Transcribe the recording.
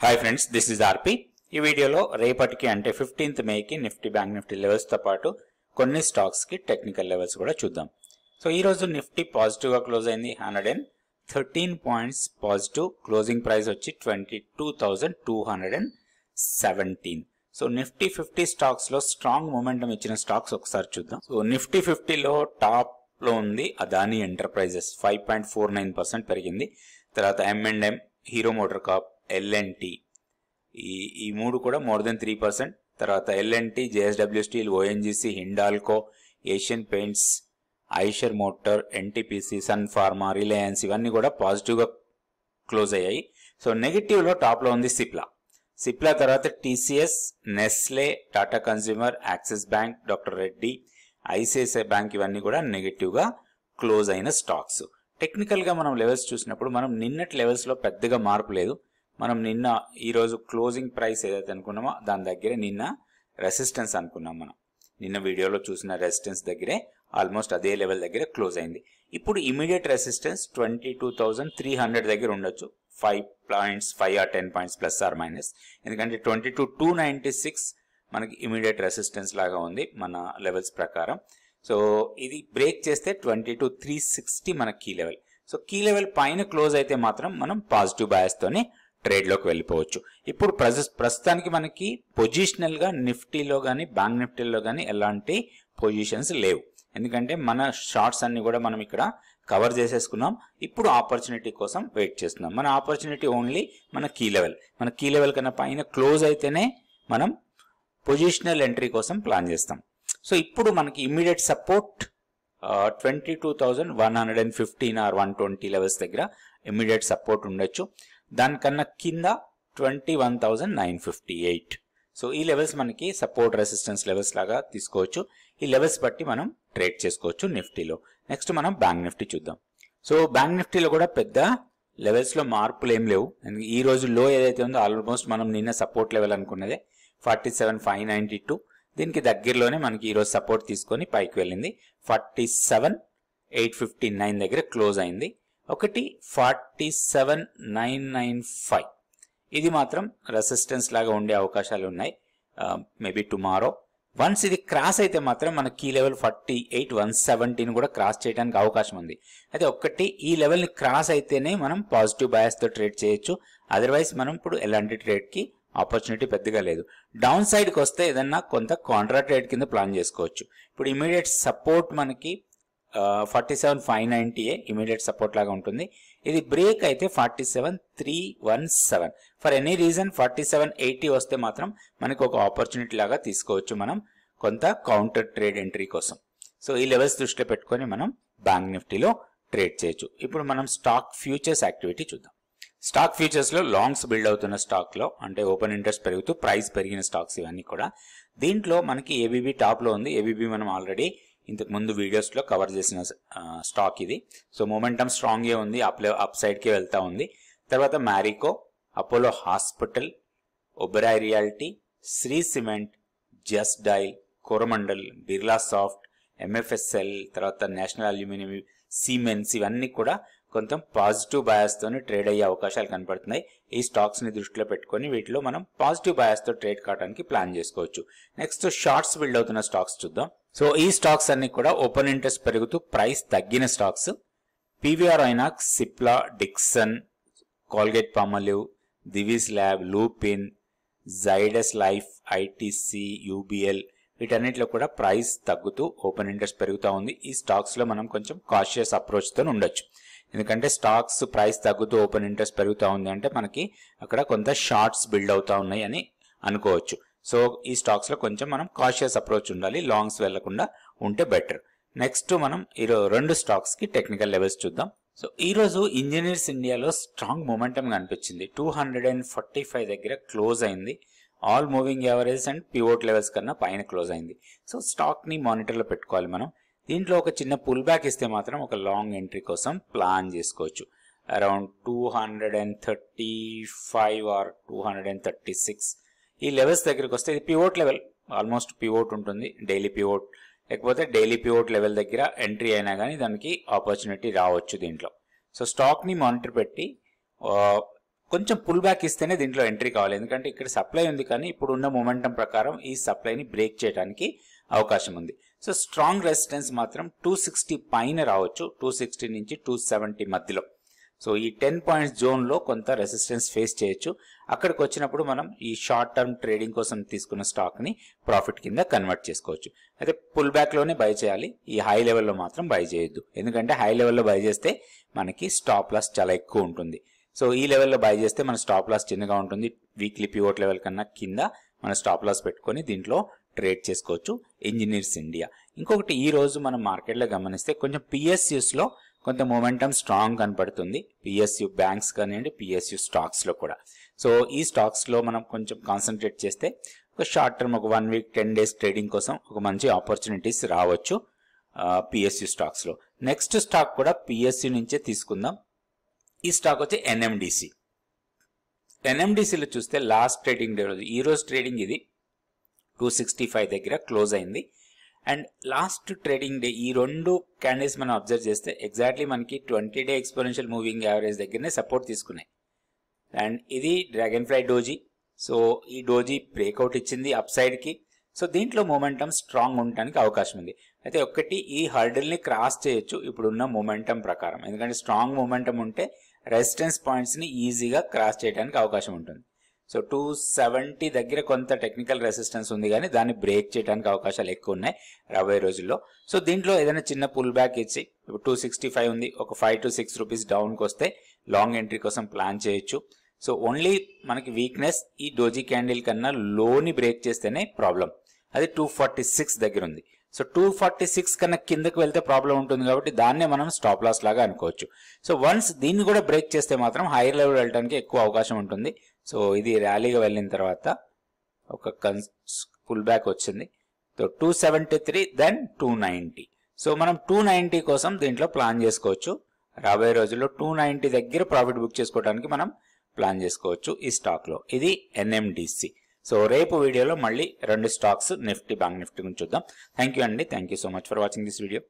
Hi friends, this is ఆర్పి. ఈ వీడియోలో రేపటికి అంటే 15th మేకి నిఫ్టీ బ్యాంక్ నిఫ్టీ లెవెల్స్తో పాటు కొన్ని స్టాక్స్కి టెక్నికల్ లెవెల్స్ కూడా చూద్దాం. సో ఈరోజు నిఫ్టీ పాజిటివ్గా క్లోజ్ అయింది. 113 పాయింట్స్ పాజిటివ్. క్లోజింగ్ ప్రైస్ వచ్చి 22,217. సో నిఫ్టీ 50 స్టాక్స్లో స్ట్రాంగ్ మొమెంటం ఇచ్చిన స్టాక్స్ ఒకసారి చూద్దాం. సో నిఫ్టీ 50లో టాప్లో ఉంది అదానీ ఎంటర్ప్రైజెస్, 5.49% పెరిగింది. తర్వాత M&M, hero motor Corp, L&T, ఈ మూడు కూడా మోర్ దెన్ 3%. తర్వాత L&T, JSW steel, ONGC, Hindalco, Asian Paints, Eicher Motor, NTPC, Sun Pharma, Reliance ఇవన్నీ కూడా పాజిటివ్గా క్లోజ్ అయ్యాయి. సో నెగిటివ్లో టాప్లో ఉంది సిప్లా తర్వాత TCS, Nestle, Tata consumer, axis bank, doctor Reddy, ICICI bank ఇవన్నీ కూడా నెగిటివ్గా క్లోజ్ అయిన స్టాక్స్. టెక్నికల్గా మనం లెవెల్స్ చూసినప్పుడు మనం నిన్నటి లెవెల్స్లో పెద్దగా మార్పు లేదు. మనం ఈరోజు క్లోజింగ్ ప్రైస్ ఏదైతే అనుకున్నామో దాని దగ్గరే నిన్న రెసిస్టెన్స్ అనుకున్నాం. మనం నిన్న వీడియోలో చూసిన రెసిస్టెన్స్ దగ్గరే ఆల్మోస్ట్ అదే లెవెల్ దగ్గర క్లోజ్ అయింది. ఇప్పుడు ఇమీడియట్ రెసిస్టెన్స్ 22,300 దగ్గర ఉండొచ్చు. 5 points, 5 or 10 points plus or minus. ఎందుకంటే 22,296 మనకి ఇమీడియట్ రెసిస్టెన్స్ లాగా ఉంది మన లెవెల్స్ ప్రకారం. సో ఇది బ్రేక్ చేస్తే 22,360 మన key level. So key level పైన క్లోజ్ అయితే మాత్రం మనం పాజిటివ్ బయాస్తోనే ట్రేడ్లోకి వెళ్ళిపోవచ్చు. ఇప్పుడు ప్రస్తుతానికి మనకి పొజిషనల్గా నిఫ్టీలో కానీ బ్యాంక్ నిఫ్టీలో కానీ ఎలాంటి పొజిషన్స్ లేవు. ఎందుకంటే మన షార్ట్స్ అన్ని కూడా మనం ఇక్కడ కవర్ చేసేసుకున్నాం. ఇప్పుడు ఆపర్చునిటీ కోసం వెయిట్ చేస్తున్నాం. మన ఆపర్చునిటీ ఓన్లీ మన కీ లెవెల్ కన్నా పైన క్లోజ్ అయితేనే మనం పొజిషనల్ ఎంట్రీ కోసం ప్లాన్ చేస్తాం. సో ఇప్పుడు మనకి ఇమ్మీడియట్ సపోర్ట్ 22,115 or 120 లెవెల్స్ దగ్గర ఇమ్మీడియట్ సపోర్ట్ ఉండొచ్చు. దానికన్నా కింద 21,958. సో ఈ లెవెల్స్ మనకి సపోర్ట్ రెసిస్టెన్స్ లెవెల్స్ లాగా తీసుకోవచ్చు. ఈ లెవెల్స్ బట్టి మనం ట్రేడ్ చేసుకోవచ్చు నిఫ్టీలో. నెక్స్ట్ మనం బ్యాంక్ నిఫ్టీ చూద్దాం. సో బ్యాంక్ నిఫ్టీలో కూడా పెద్ద లెవెల్స్లో మార్పులు ఏం లేవు. ఈ రోజు లో ఏదైతే ఉందో ఆల్మోస్ట్ మనం నిన్న సపోర్ట్ లెవెల్ అనుకున్నదే 47,592. దీనికి దగ్గరలోనే మనకి ఈరోజు సపోర్ట్ తీసుకొని పైకి వెళ్ళింది. 47,859 దగ్గర క్లోజ్ అయింది. ఒకటి 47,995. ఇది మాత్రం రెసిస్టెన్స్ లాగా ఉండే అవకాశాలు ఉన్నాయి. మేబీ టుమారో వన్స్ ఇది క్రాస్ అయితే మాత్రం మన కీ లెవెల్ 48,117 కూడా క్రాస్ చేయడానికి అవకాశం ఉంది. అయితే ఒక్కటి ఈ లెవెల్ని క్రాస్ అయితేనే మనం పాజిటివ్ బయాస్తో ట్రేడ్ చేయొచ్చు. అదర్వైజ్ మనం ఇప్పుడు ఎలాంటి ట్రేడ్కి ఆపర్చునిటీ పెద్దగా లేదు. డౌన్ సైడ్కి వస్తే ఏదన్నా కొంత కాంట్రా ట్రేడ్ కింద ప్లాన్ చేసుకోవచ్చు. ఇప్పుడు ఇమీడియట్ సపోర్ట్ మనకి 47,590 ఇమీడియట్ సపోర్ట్ లాగా ఉంటుంది. ఇది బ్రేక్ అయితే 47,317. ఫర్ ఎనీ రీజన్ 47,80 వస్తే మాత్రం మనకి ఒక ఆపర్చునిటీ లాగా తీసుకోవచ్చు మనం కొంత కౌంటర్ ట్రేడ్ ఎంట్రీ కోసం. సో ఈ లెవెల్స్ దృష్టిలో పెట్టుకొని మనం బ్యాంక్ నిఫ్టీలో ట్రేడ్ చేయొచ్చు. ఇప్పుడు మనం స్టాక్ ఫ్యూచర్స్ యాక్టివిటీ చూద్దాం. స్టాక్ ఫ్యూచర్స్లో లాంగ్స్ బిల్డ్ అవుతున్న స్టాక్లో అంటే ఓపెన్ ఇంట్రెస్ట్ పెరుగుతూ ప్రైస్ పెరిగిన స్టాక్స్ ఇవన్నీ కూడా. దీంట్లో మనకి ఏబీబీ టాప్లో ఉంది. ఏబీబీ మనం ఆల్రెడీ ఇంతకు ముందు వీడియోస్లో కవర్ చేసిన స్టాక్ ఇది. సో మొమెంటమ్ స్ట్రాంగ్గా ఉంది, అప్ సైడ్కి వెళ్తూ ఉంది. తర్వాత Marico, Apollo Hospital, Oberoi Realty, Shree Cement, Just Dial, Coromandel, Birla Soft, MFSL, తర్వాత నేషనల్ అల్యూమినియం, సిమెన్స్ ఇవన్నీ కూడా కొంత పాజిటివ్ బయాస్తోనే ట్రేడ్ అయ్యే అవకాశాలు కనపడుతున్నాయి. ఈ స్టాక్స్ని దృష్టిలో పెట్టుకొని వీటిలో మనం పాజిటివ్ బయాస్తో ట్రేడ్ కావడానికి ప్లాన్ చేసుకోవచ్చు. నెక్స్ట్ షార్ట్స్ బిల్డ్ అవుతున్న స్టాక్స్ చూద్దాం. సో ఈ స్టాక్స్ అన్ని కూడా ఓపెన్ ఇంట్రెస్ట్ పెరుగుతూ ప్రైస్ తగ్గిన stocks. PVR INOX, Cipla, Dixon, Colgate Palmolive, Divi's lab, Lupin, Zydus life, ITC, UBL వీటన్నిటిలో కూడా ప్రైస్ తగ్గుతూ ఓపెన్ ఇంట్రెస్ట్ పెరుగుతూ ఉంది. ఈ స్టాక్స్లో మనం కొంచెం కాషియస్ అప్రోచ్తో ఉండొచ్చు. ఎందుకంటే స్టాక్స్ ప్రైస్ తగ్గుతూ ఓపెన్ ఇంట్రెస్ట్ పెరుగుతూ ఉంది అంటే మనకి అక్కడ కొంత షార్ట్స్ బిల్డ్ అవుతూ ఉన్నాయి అని అనుకోవచ్చు. సో ఈ స్టాక్స్లో కొంచెం మనం కాషియస్ అప్రోచ్ ఉండాలి, లాంగ్స్ వెళ్లకుండా ఉంటే బెటర్. నెక్స్ట్ మనం రెండు స్టాక్స్కి టెక్నికల్ లెవెల్స్ చూద్దాం. సో ఈరోజు ఇంజనీర్స్ ఇండియాలో స్ట్రాంగ్ మొమెంటమ్ కనిపించింది. 245 దగ్గర క్లోజ్ అయింది. All moving average and pivot levels కన్నా పైన క్లోజ్ అయింది. సో స్టాక్ని మానిటర్లో పెట్టుకోవాలి మనం. దీంట్లో ఒక చిన్న పుల్ బ్యాక్ ఇస్తే మాత్రం ఒక లాంగ్ ఎంట్రీ కోసం ప్లాన్ చేసుకోవచ్చు. అరౌండ్ 235 or 236 ఈ లెవెల్స్ దగ్గరికి వస్తే ఇది పివోట్ లెవెల్, ఆల్మోస్ట్ పివోట్ ఉంటుంది. డైలీ పివోట్ లేకపోతే డైలీ పివోట్ లెవెల్ దగ్గర ఎంట్రీ అయినా కానీ దానికి ఆపర్చునిటీ రావచ్చు దీంట్లో. సో స్టాక్ని మానిటర్ పెట్టి కొంచెం పుల్ బ్యాక్ ఇస్తేనే దీంట్లో ఎంట్రీ కావాలి, ఎందుకంటే ఇక్కడ సప్లై ఉంది కానీ ఇప్పుడు ఉన్న మొమెంటం ప్రకారం ఈ సప్లైని బ్రేక్ చేయడానికి అవకాశం ఉంది. సో స్ట్రాంగ్ రెసిస్టెన్స్ మాత్రం 260 పైన రావచ్చు, 260 నుంచి 270 మధ్యలో. సో ఈ 10 పాయింట్స్ జోన్లో కొంత రెసిస్టెన్స్ ఫేస్ చేయొచ్చు. అక్కడికి వచ్చినప్పుడు మనం ఈ షార్ట్ టర్మ్ ట్రేడింగ్ కోసం తీసుకున్న స్టాక్ని ప్రాఫిట్ కింద కన్వర్ట్ చేసుకోవచ్చు. అయితే పుల్ బ్యాక్లోనే బై చేయాలి, ఈ హై లెవెల్లో మాత్రం బై చేయొద్దు, ఎందుకంటే హై లెవెల్లో బై చేస్తే మనకి స్టాప్ లాస్ చాలా ఎక్కువ ఉంటుంది. సో ఈ లెవెల్లో బై చేస్తే మన స్టాప్ లాస్ చిన్నగా ఉంటుంది, వీక్లీ పివోట్ లెవెల్ కన్నా కింద మన స్టాప్ లాస్ పెట్టుకొని దీంట్లో ట్రేడ్ చేసుకోవచ్చు. ఇంజనీర్స్ ఇండియా ఇంకొకటి, ఈ రోజు మనం మార్కెట్లో గమనిస్తే కొంచెం పిఎస్యూస్లో కొంత మొమెంటం స్ట్రాంగ్ కనపడుతుంది, పిఎస్యు బ్యాంక్స్ కానివ్వండి, పిఎస్యు స్టాక్స్లో కూడా. సో ఈ స్టాక్స్లో మనం కొంచెం కాన్సన్ట్రేట్ చేస్తే ఒక షార్ట్ టర్మ్ ఒక 1 వీక్ 10 డేస్ ట్రేడింగ్ కోసం ఒక మంచి ఆపర్చునిటీస్ రావచ్చు పిఎస్యు స్టాక్స్లో. నెక్స్ట్ స్టాక్ కూడా పిఎస్యు నుంచే తీసుకుందాం. ఈ స్టాక్ వచ్చి ఎన్ఎండిసి. ఎన్ఎండిసిలో చూస్తే లాస్ట్ ట్రేడింగ్ డే రోజు, ఈ రోజు ట్రేడింగ్ ఇది 265 దగ్గర క్లోజ్ అయింది. అండ్ లాస్ట్ ట్రేడింగ్ డే ఈ రెండు క్యాండిల్స్ మనం అబ్జర్వ్ చేస్తే ఎగ్జాక్ట్లీ మనకి 20 డే ఎక్స్పోనెన్షియల్ మూవింగ్ యావరేజ్ దగ్గరనే సపోర్ట్ తీసుకున్నాయి. అండ్ ఇది డ్రాగన్ ఫ్లై డోజీ. సో ఈ డోజీ బ్రేక్అవుట్ ఇచ్చింది అప్ సైడ్కి. సో దీంట్లో మొమెంటం స్ట్రాంగ్ ఉండడానికి అవకాశం ఉంది. అయితే ఒక్కటి, ఈ హర్డిల్ని క్రాస్ చేయొచ్చు ఇప్పుడున్న మొమెంటం ప్రకారం, ఎందుకంటే స్ట్రాంగ్ మొమెంటం ఉంటే రెసిస్టెన్స్ పాయింట్స్ని ఈజీగా క్రాస్ చేయడానికి అవకాశం ఉంటుంది. సో 270 దగ్గర కొంత టెక్నికల్ రెసిస్టెన్స్ ఉంది కానీ దాన్ని బ్రేక్ చేయడానికి అవకాశాలు ఎక్కువ ఉన్నాయి రాబోయే రోజుల్లో. సో దీంట్లో ఏదైనా చిన్న పుల్ బ్యాక్ ఇచ్చి ఇప్పుడు 265 ఉంది, ఒక 5 to 6 రూపీస్ డౌన్కి వస్తే లాంగ్ ఎంట్రీ కోసం ప్లాన్ చేయొచ్చు. సో ఓన్లీ మనకి వీక్నెస్ ఈ డోజీ క్యాండిల్ కన్నా లోని బ్రేక్ చేస్తేనే ప్రాబ్లం, అది 246 దగ్గర ఉంది. సో 246 కన్నా కిందకి వెళ్తే ప్రాబ్లం ఉంటుంది కాబట్టి దాన్నే మనం స్టాప్ లాస్ లాగా అనుకోవచ్చు. సో వన్స్ దీన్ని కూడా బ్రేక్ చేస్తే మాత్రం హైయర్ లెవెల్ వెళ్ళడానికి ఎక్కువ అవకాశం ఉంటుంది. సో ఇది ర్యాలీగా వెళ్ళిన తర్వాత ఒక పుల్ బ్యాక్ వచ్చింది. So 273 then 290. సో మనం 290 కోసం దీంట్లో ప్లాన్ చేసుకోవచ్చు. రాబోయే రోజుల్లో 290 దగ్గర ప్రాఫిట్ బుక్ చేసుకోవడానికి మనం ప్లాన్ చేసుకోవచ్చు ఈ స్టాక్లో. ఇది ఎన్ఎండిసి. సో రేపు వీడియోలో మళ్ళీ 2 స్టాక్స్ నిఫ్టీ, బ్యాంక్ నిఫ్టీ గురించి చూద్దాం. థ్యాంక్ యూ అండి, thank you so much for watching this video.